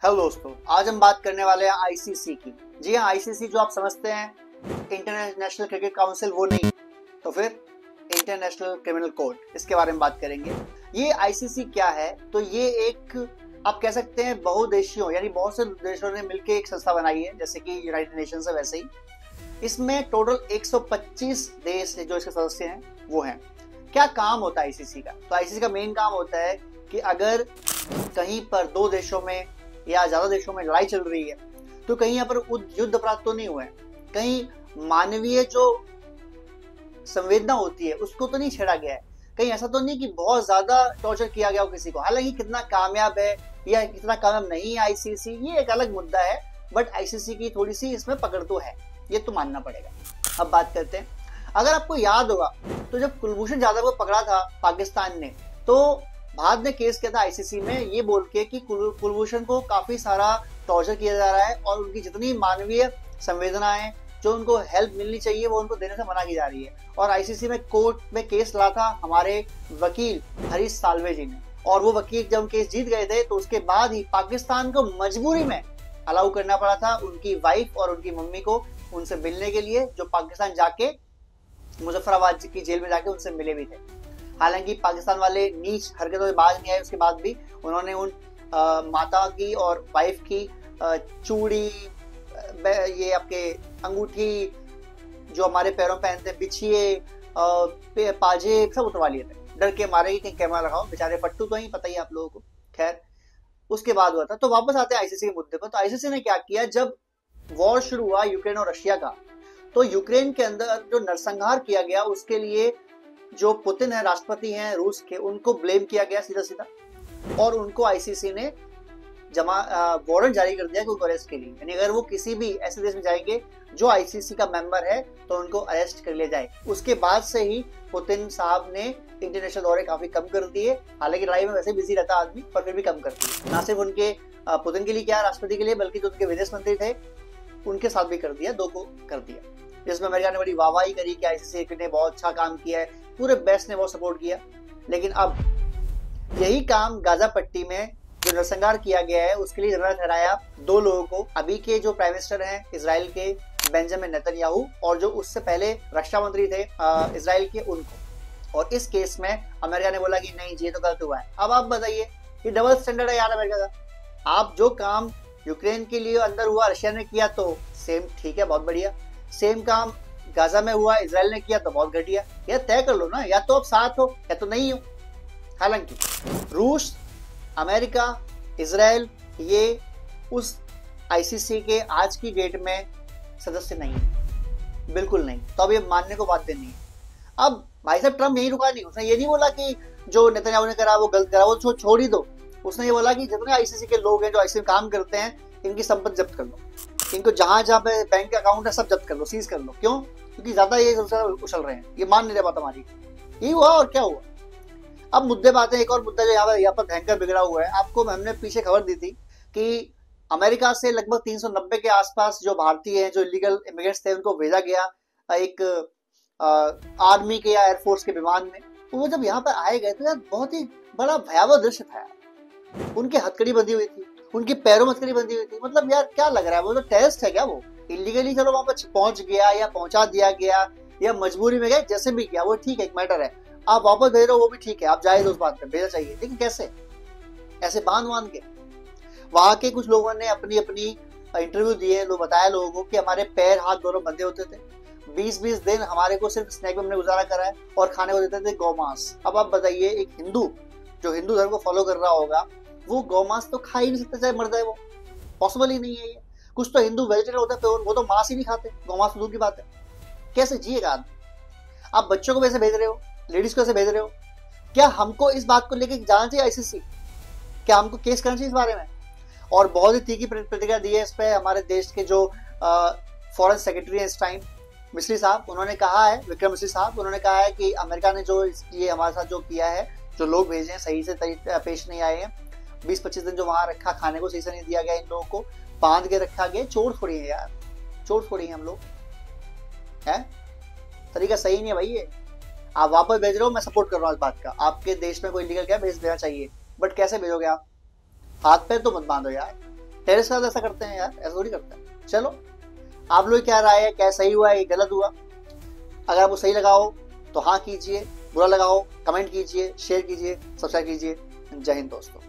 Hello दोस्तों, आज हम बात करने वाले हैं आईसीसी की। जी हाँ, आईसीसी जो आप समझते हैं इंटरनेशनल क्रिकेट काउंसिल, वो नहीं तो फिर इंटरनेशनल क्रिमिनल कोर्ट, इसके बारे में बात करेंगे। ये आईसीसी क्या है? तो ये एक, आप कह सकते हैं, बहुदेशियों यानी बहुत से देशों ने मिलकर एक संस्था बनाई है, जैसे कि यूनाइटेड नेशंस है वैसे ही। इसमें टोटल 125 देश जो इसके सदस्य हैं वो हैं। क्या काम होता है आईसीसी का? तो आईसीसी का मेन काम होता है कि अगर कहीं पर दो देशों में या ज्यादा देशों में लड़ाई चल रही है तो कहीं यहाँ पर युद्ध अपराध तो नहीं हुए, कहीं मानवीय जो संवेदना होती है उसको तो नहीं छेड़ा गया है, कहीं ऐसा तो नहीं कि बहुत ज्यादा टॉर्चर किया गया हो किसी को। हालांकि कितना कामयाब है या कितना कामयाब नहीं है आईसीसी, ये एक अलग मुद्दा है, बट आईसीसी की थोड़ी सी इसमें पकड़ तो है, ये तो मानना पड़ेगा। अब बात करते हैं, अगर आपको याद होगा तो जब कुलभूषण जाधव को पकड़ा था पाकिस्तान ने, तो भारत ने केस किया था आईसीसी में ये बोल के कि कुलभूषण को काफी सारा टॉर्चर किया जा रहा है और उनकी जितनी मानवीय संवेदनाएं, जो उनको हेल्प मिलनी चाहिए, वो उनको देने से मना की जा रही है। और आईसीसी में कोर्ट में केस लड़ा था हमारे वकील हरीश साल्वे जी ने, और वो वकील जब केस जीत गए थे तो उसके बाद ही पाकिस्तान को मजबूरी में अलाउ करना पड़ा था उनकी वाइफ और उनकी मम्मी को उनसे मिलने के लिए, जो पाकिस्तान जाके मुजफ्फराबाद की जेल में जाके उनसे मिले भी थे। हालांकि पाकिस्तान वाले नीच हरकतों से बाज नहीं आए, उसके बाद भी उन्होंने उन माता की और वाइफ की चूड़ी, ये आपके अंगूठी, जो हमारे पैरों में पहनते, बिछिए, पाजे, सब उतरवा लिए थे, डर के मारे कि कहीं कैमरा लगाओ, बेचारे फट्टू तो ही, पता ही आप लोगों को। खैर, उसके बाद हुआ था। तो वापस आते हैं आईसीसी के मुद्दे पर। तो आईसीसी ने क्या किया, जब वॉर शुरू हुआ यूक्रेन और रशिया का, तो यूक्रेन के अंदर जो नरसंहार किया गया उसके लिए जो पुतिन है, राष्ट्रपति हैं रूस के, उनको ब्लेम किया गया सीधा सीधा, और उनको आईसीसी ने वारंट जारी कर दिया कि उनको अरेस्ट के लिए, यानी अगर वो किसी भी ऐसे देश में जाएंगे जो आईसीसी का मेंबर है तो उनको अरेस्ट कर लिया जाए। उसके बाद से ही पुतिन साहब ने इंटरनेशनल दौरे काफी कम कर दिए। हालांकि लड़ाई में वैसे बिजी रहता आदमी, पर फिर भी कम कर दिए। ना सिर्फ उनके पुतिन के लिए, क्या राष्ट्रपति के लिए, बल्कि जो उनके विदेश मंत्री थे उनके साथ भी कर दिया, दो को कर दिया। जिसमें अमेरिका ने बड़ी वाहवाही करी कि आईसीसी ने बहुत अच्छा काम किया है, पूरे बेस्ट ने बहुत सपोर्ट किया। लेकिन अब यही काम गाजा पट्टी में जो नरसंहार किया गया है उसके लिए जिम्मेदार ठहराया दो लोगों को, अभी के जो प्राइम मिनिस्टर हैं इजराइल के बेंजामिन नेतन्याहू, और जो उससे पहले रक्षा मंत्री थे इजराइल के, उनको। और इस केस में अमेरिका ने बोला कि नहीं जी, ये तो गलत हुआ है। अब आप बताइए, ये डबल स्टैंडर्ड है यार अमेरिका का। आप जो काम यूक्रेन के लिए अंदर हुआ रशिया ने किया तो सेम ठीक है, बहुत बढ़िया। सेम काम गाजा में हुआ इजराइल ने किया तो बहुत घटिया। यार तय कर लो ना, या तो आप साथ हो या तो नहीं हो। हालांकि रूस, अमेरिका, इजराइल ये उस आईसीसी के आज की डेट में सदस्य नहीं है, बिल्कुल नहीं। तो अब ये मानने को बात नहीं है। अब भाई साहब ट्रम्प यही रुका नहीं, उसने ये नहीं बोला कि जो नेतन्याहू ने करा वो गलत करा, वो छोड़ ही दो। उसने ये बोला कि जितने आईसीसी के लोग हैं जो आईसीसी में काम करते हैं, इनकी संपत्ति जब्त कर लो, इनको जहां जहां पे बैंक अकाउंट है सब जब्त कर लो, सीज कर लो। क्यों? क्योंकि ज्यादा ये उछल रहे हैं, ये मान नहीं रहे बात हमारी। यही हुआ और क्या हुआ। अब मुद्दे बात है, एक और मुद्दा जो यहाँ पर भयंकर बिगड़ा हुआ है। आपको हमने पीछे खबर दी थी कि अमेरिका से लगभग 390 के आसपास जो भारतीय हैं, जो इलीगल इमिग्रेंट्स थे, उनको भेजा गया एक आर्मी के या एयरफोर्स के विमान में। तो वो जब यहाँ पर आए गए तो यार बहुत ही बड़ा भयावह दृश्य था। उनकी हथकड़ी बंधी हुई थी, उनके पैरों में हथकड़ी बंधी हुई थी। मतलब यार क्या लग रहा है, वो तो टेररिस्ट है क्या? वो इलीगली चलो वहां पर पहुंच गया या पहुंचा दिया गया या मजबूरी में गए, जैसे भी किया वो ठीक है, एक मैटर है। आप वापस भेज रहे हो वो भी ठीक है, आप जायज उस बात पे भेजना चाहिए, लेकिन कैसे? ऐसे बांध के। वहां के कुछ लोगों ने अपनी अपनी इंटरव्यू दिए, लोग बताया लोगों को कि हमारे पैर हाथ दोनों बंधे होते थे, 20-20 दिन हमारे को सिर्फ स्नैक में हमने गुजारा करा है, और खाने को देते थे गौमांस। अब आप बताइए, एक हिंदू जो हिंदू धर्म को फॉलो कर रहा होगा वो गौमांस तो खा ही नहीं सकता, चाहे मर जाए, वो पॉसिबल ही नहीं है। ये कुछ तो हिंदू वेजिटेरियन होता है, वो तो मांस ही नहीं खाते, गौमांस तो दूर की बात है। कैसे जिएगा आदमी? आप बच्चों को वैसे भेज रहे हो, लेडीज को वैसे भेज रहे हो। क्या हमको इस बात को लेकर जाना चाहिए आईसीसी? क्या हमको केस करना चाहिए इस बारे में? और बहुत ही तीखी प्रतिक्रिया दी है इस पे हमारे देश के जो फॉरेन सेक्रेटरी है इस टाइम, मिस्री साहब। उन्होंने कहा है, विक्रम मिस्री साहब, उन्होंने कहा है कि अमेरिका ने जो ये हमारे साथ जो किया है, जो लोग भेजे हैं सही से पेश नहीं आए हैं, 20-25 दिन जो वहां रखा, खाने को सही से नहीं दिया गया, इन लोगों को बांध के रखा गया। चोर थोड़ी है यार, चोर थोड़ी है हम लोग, है तरीका सही नहीं है भाई ये। आप वापस भेज रहे हो, मैं सपोर्ट कर रहा हूँ इस बात का। आपके देश में कोई इलीगल क्या भेज देना चाहिए, बट कैसे भेजोगे आप? हाथ पैर तो मत बांधो यार, टेररिस्ट का ऐसा करते हैं यार, ऐसा थोड़ी करते हैं। चलो आप लोग क्या राय है, क्या सही हुआ है, गलत हुआ? अगर आपको सही लगा हो तो हाँ कीजिए, बुरा लगा हो कमेंट कीजिए, शेयर कीजिए, सब्सक्राइब कीजिए। जय हिंद दोस्तों।